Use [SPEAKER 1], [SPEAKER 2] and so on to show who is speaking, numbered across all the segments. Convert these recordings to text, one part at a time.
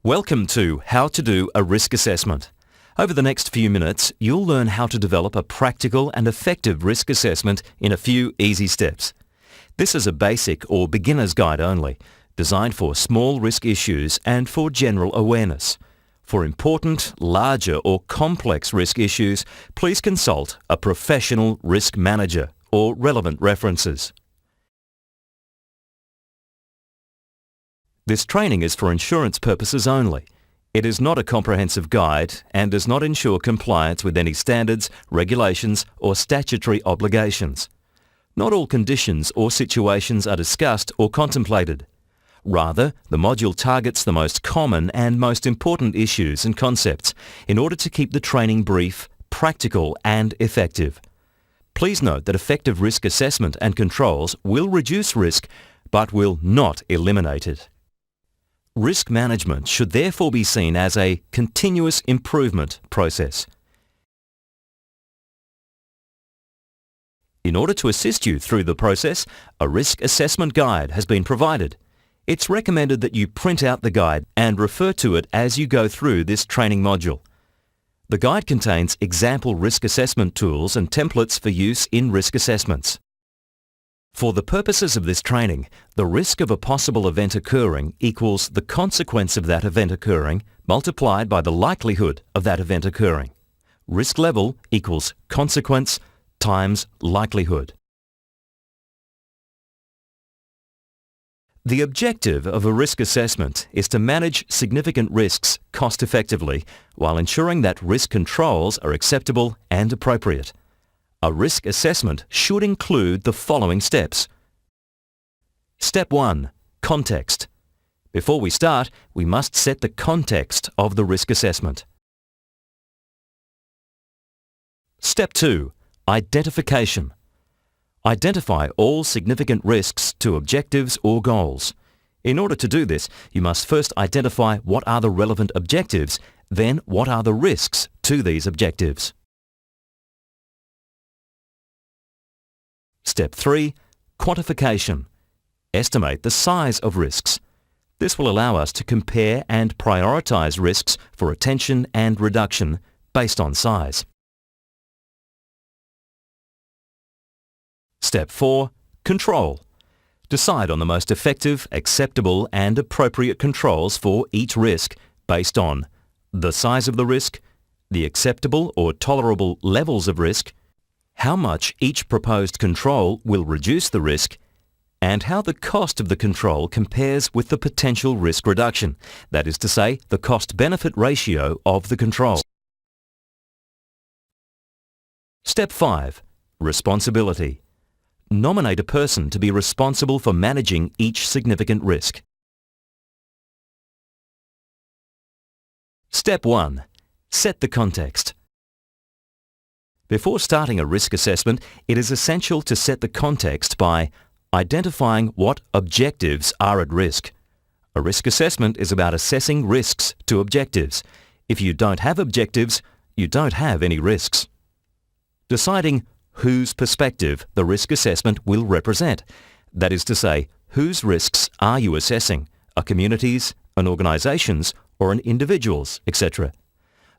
[SPEAKER 1] Welcome to How to Do a Risk Assessment. Over the next few minutes, you'll learn how to develop a practical and effective risk assessment in a few easy steps. This is a basic or beginner's guide only, designed for small risk issues and for general awareness. For important, larger or complex risk issues, please consult a professional risk manager or relevant references. This training is for insurance purposes only. It is not a comprehensive guide and does not ensure compliance with any standards, regulations or statutory obligations. Not all conditions or situations are discussed or contemplated. Rather, the module targets the most common and most important issues and concepts in order to keep the training brief, practical and effective. Please note that effective risk assessment and controls will reduce risk but will not eliminate it. Risk management should therefore be seen as a continuous improvement process. In order to assist you through the process, a risk assessment guide has been provided. It's recommended that you print out the guide and refer to it as you go through this training module. The guide contains example risk assessment tools and templates for use in risk assessments. For the purposes of this training, the risk of a possible event occurring equals the consequence of that event occurring multiplied by the likelihood of that event occurring. Risk level equals consequence times likelihood. The objective of a risk assessment is to manage significant risks cost-effectively while ensuring that risk controls are acceptable and appropriate. A risk assessment should include the following steps. Step 1. Context. Before we start, we must set the context of the risk assessment. Step 2. Identification. Identify all significant risks to objectives or goals. In order to do this, you must first identify what are the relevant objectives, then what are the risks to these objectives. Step 3. Quantification. Estimate the size of risks. This will allow us to compare and prioritize risks for attention and reduction based on size. Step 4. Control. Decide on the most effective, acceptable and appropriate controls for each risk based on the size of the risk, the acceptable or tolerable levels of risk, how much each proposed control will reduce the risk, and how the cost of the control compares with the potential risk reduction, that is to say, the cost-benefit ratio of the control. Step 5. Responsibility. Nominate a person to be responsible for managing each significant risk. Step 1. Set the context. Before starting a risk assessment, it is essential to set the context by identifying what objectives are at risk. A risk assessment is about assessing risks to objectives. If you don't have objectives, you don't have any risks. Deciding whose perspective the risk assessment will represent. That is to say, whose risks are you assessing? A community's, an organization's, or an individual's, etc.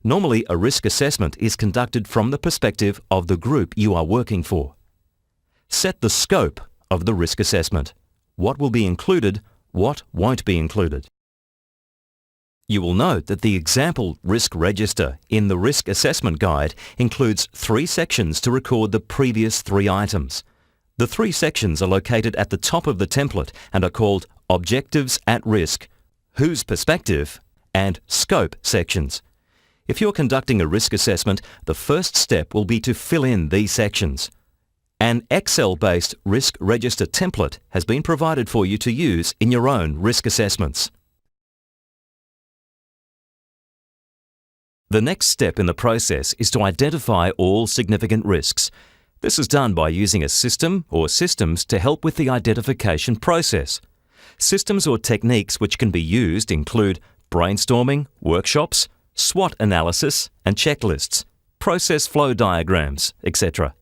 [SPEAKER 1] Normally, a risk assessment is conducted from the perspective of the group you are working for. Set the scope of the risk assessment. What will be included, what won't be included. You will note that the example risk register in the risk assessment guide includes 3 sections to record the previous 3 items. The 3 sections are located at the top of the template and are called Objectives at Risk, Whose Perspective, and Scope sections. If you're conducting a risk assessment, the first step will be to fill in these sections. An Excel-based risk register template has been provided for you to use in your own risk assessments. The next step in the process is to identify all significant risks. This is done by using a system or systems to help with the identification process. Systems or techniques which can be used include brainstorming, workshops, SWOT analysis and checklists, process flow diagrams, etc.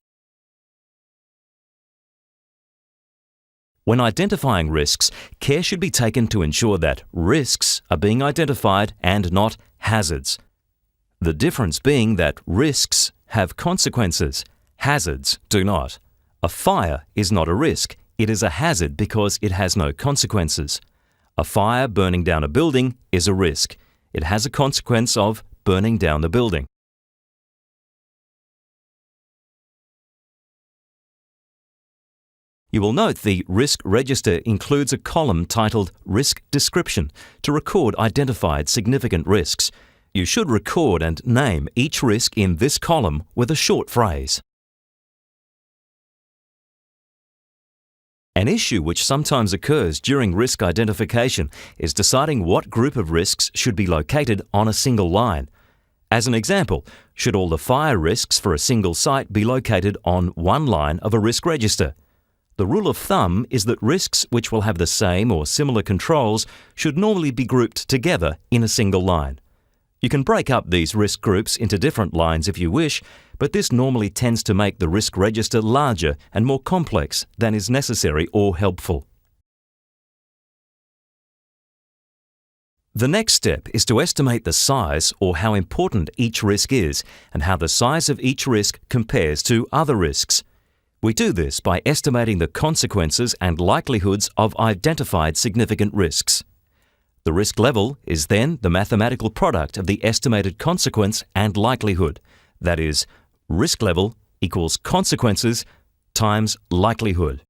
[SPEAKER 1] When identifying risks, care should be taken to ensure that risks are being identified and not hazards. The difference being that risks have consequences, hazards do not. A fire is not a risk, it is a hazard because it has no consequences. A fire burning down a building is a risk. It has a consequence of burning down the building. You will note the risk register includes a column titled Risk Description to record identified significant risks. You should record and name each risk in this column with a short phrase. An issue which sometimes occurs during risk identification is deciding what group of risks should be located on a single line. As an example, should all the fire risks for a single site be located on one line of a risk register? The rule of thumb is that risks which will have the same or similar controls should normally be grouped together in a single line. You can break up these risk groups into different lines if you wish, but this normally tends to make the risk register larger and more complex than is necessary or helpful. The next step is to estimate the size or how important each risk is and how the size of each risk compares to other risks. We do this by estimating the consequences and likelihoods of identified significant risks. The risk level is then the mathematical product of the estimated consequence and likelihood. That is, risk level equals consequences times likelihood.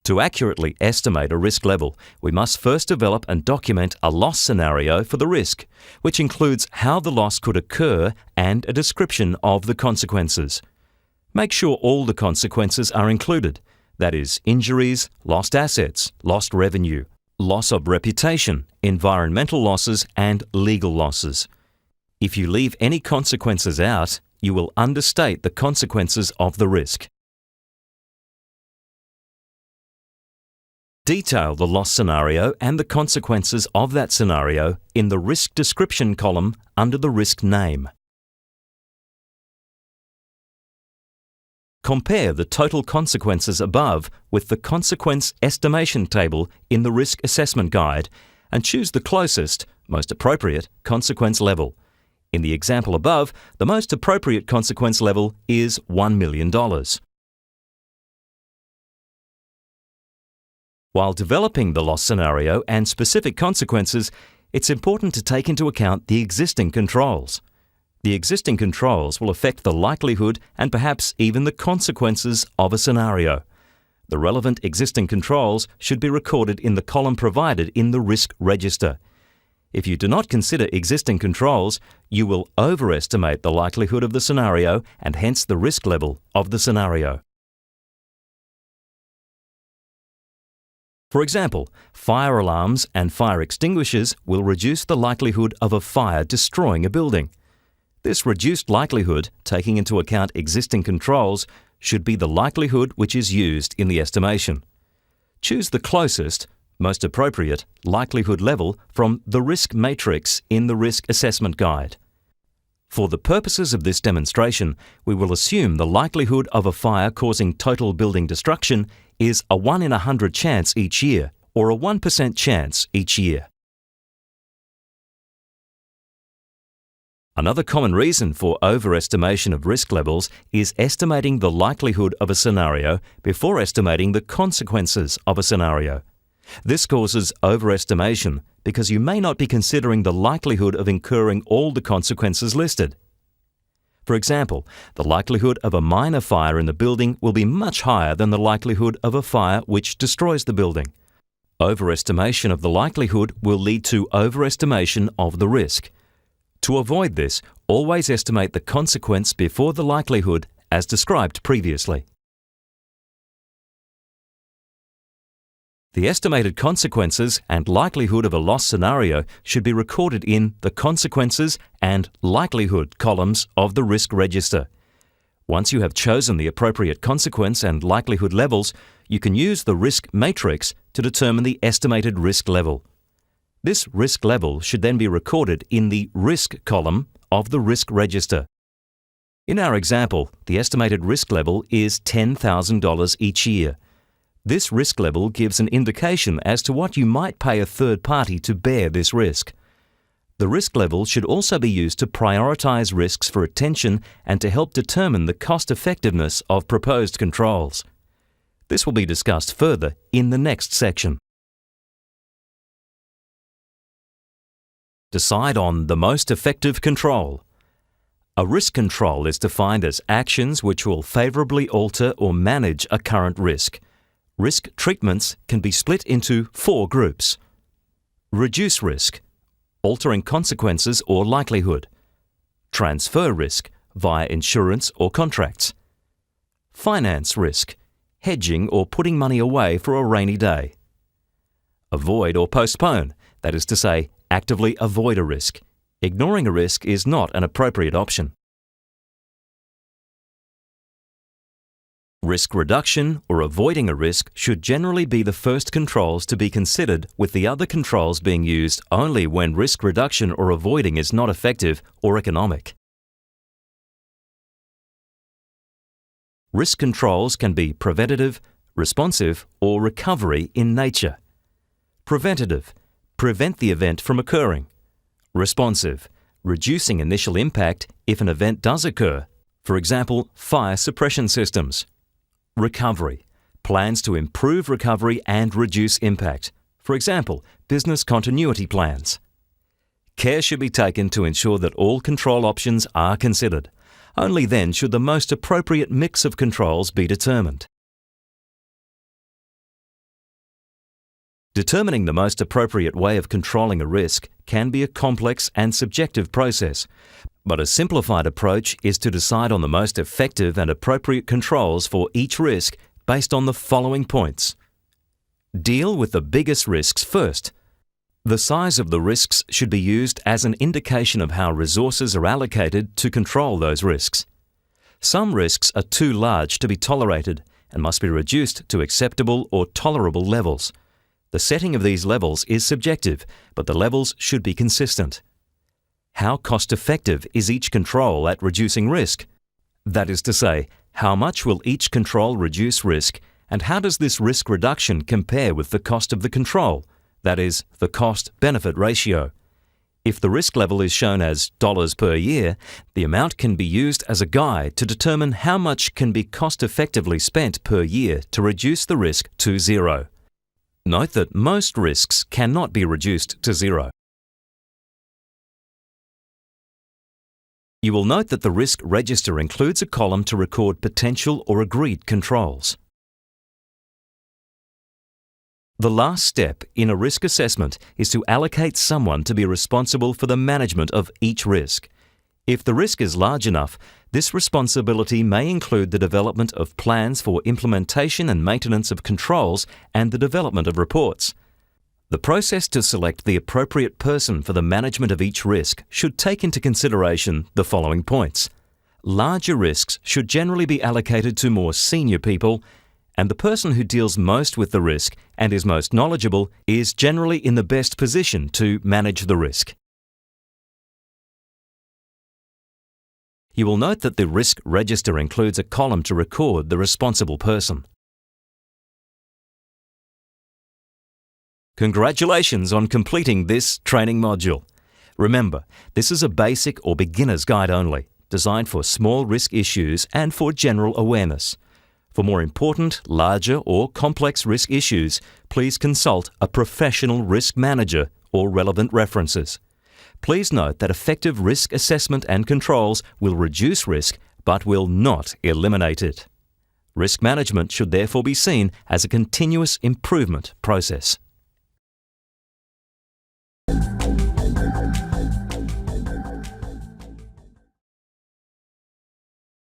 [SPEAKER 1] To accurately estimate a risk level, we must first develop and document a loss scenario for the risk, which includes how the loss could occur and a description of the consequences. Make sure all the consequences are included, that is, injuries, lost assets, lost revenue, loss of reputation, environmental losses, and legal losses. If you leave any consequences out, you will understate the consequences of the risk. Detail the loss scenario and the consequences of that scenario in the risk description column under the risk name. Compare the total consequences above with the consequence estimation table in the risk assessment guide and choose the closest, most appropriate consequence level. In the example above, the most appropriate consequence level is $1 million. While developing the loss scenario and specific consequences, it's important to take into account the existing controls. The existing controls will affect the likelihood and perhaps even the consequences of a scenario. The relevant existing controls should be recorded in the column provided in the risk register. If you do not consider existing controls, you will overestimate the likelihood of the scenario and hence the risk level of the scenario. For example, fire alarms and fire extinguishers will reduce the likelihood of a fire destroying a building. This reduced likelihood, taking into account existing controls, should be the likelihood which is used in the estimation. Choose the closest, most appropriate likelihood level from the risk matrix in the risk assessment guide. For the purposes of this demonstration, we will assume the likelihood of a fire causing total building destruction is a 1 in 100 chance each year, or a 1% chance each year. Another common reason for overestimation of risk levels is estimating the likelihood of a scenario before estimating the consequences of a scenario. This causes overestimation because you may not be considering the likelihood of incurring all the consequences listed. For example, the likelihood of a minor fire in the building will be much higher than the likelihood of a fire which destroys the building. Overestimation of the likelihood will lead to overestimation of the risk. To avoid this, always estimate the consequence before the likelihood as described previously. The estimated consequences and likelihood of a loss scenario should be recorded in the consequences and likelihood columns of the risk register. Once you have chosen the appropriate consequence and likelihood levels, you can use the risk matrix to determine the estimated risk level. This risk level should then be recorded in the risk column of the risk register. In our example, the estimated risk level is $10,000 each year. This risk level gives an indication as to what you might pay a third party to bear this risk. The risk level should also be used to prioritize risks for attention and to help determine the cost-effectiveness of proposed controls. This will be discussed further in the next section. Decide on the most effective control. A risk control is defined as actions which will favorably alter or manage a current risk. Risk treatments can be split into 4 groups. Reduce risk, altering consequences or likelihood. Transfer risk via insurance or contracts. Finance risk, hedging or putting money away for a rainy day. Avoid or postpone, that is to say, actively avoid a risk. Ignoring a risk is not an appropriate option. Risk reduction or avoiding a risk should generally be the first controls to be considered, with the other controls being used only when risk reduction or avoiding is not effective or economic. Risk controls can be preventative, responsive, or recovery in nature. Preventative, prevent the event from occurring. Responsive, reducing initial impact if an event does occur, for example, fire suppression systems. Recovery, plans to improve recovery and reduce impact, for example, business continuity plans. Care should be taken to ensure that all control options are considered. Only then should the most appropriate mix of controls be determined. Determining the most appropriate way of controlling a risk can be a complex and subjective process, but a simplified approach is to decide on the most effective and appropriate controls for each risk based on the following points. Deal with the biggest risks first. The size of the risks should be used as an indication of how resources are allocated to control those risks. Some risks are too large to be tolerated and must be reduced to acceptable or tolerable levels. The setting of these levels is subjective, but the levels should be consistent. How cost-effective is each control at reducing risk? That is to say, how much will each control reduce risk, and how does this risk reduction compare with the cost of the control? That is, the cost-benefit ratio. If the risk level is shown as dollars per year, the amount can be used as a guide to determine how much can be cost-effectively spent per year to reduce the risk to zero. Note that most risks cannot be reduced to zero. You will note that the risk register includes a column to record potential or agreed controls. The last step in a risk assessment is to allocate someone to be responsible for the management of each risk. If the risk is large enough, this responsibility may include the development of plans for implementation and maintenance of controls and the development of reports. The process to select the appropriate person for the management of each risk should take into consideration the following points. Larger risks should generally be allocated to more senior people, and the person who deals most with the risk and is most knowledgeable is generally in the best position to manage the risk. You will note that the risk register includes a column to record the responsible person. Congratulations on completing this training module. Remember, this is a basic or beginner's guide only, designed for small risk issues and for general awareness. For more important, larger or complex risk issues, please consult a professional risk manager or relevant references. Please note that effective risk assessment and controls will reduce risk but will not eliminate it. Risk management should therefore be seen as a continuous improvement process.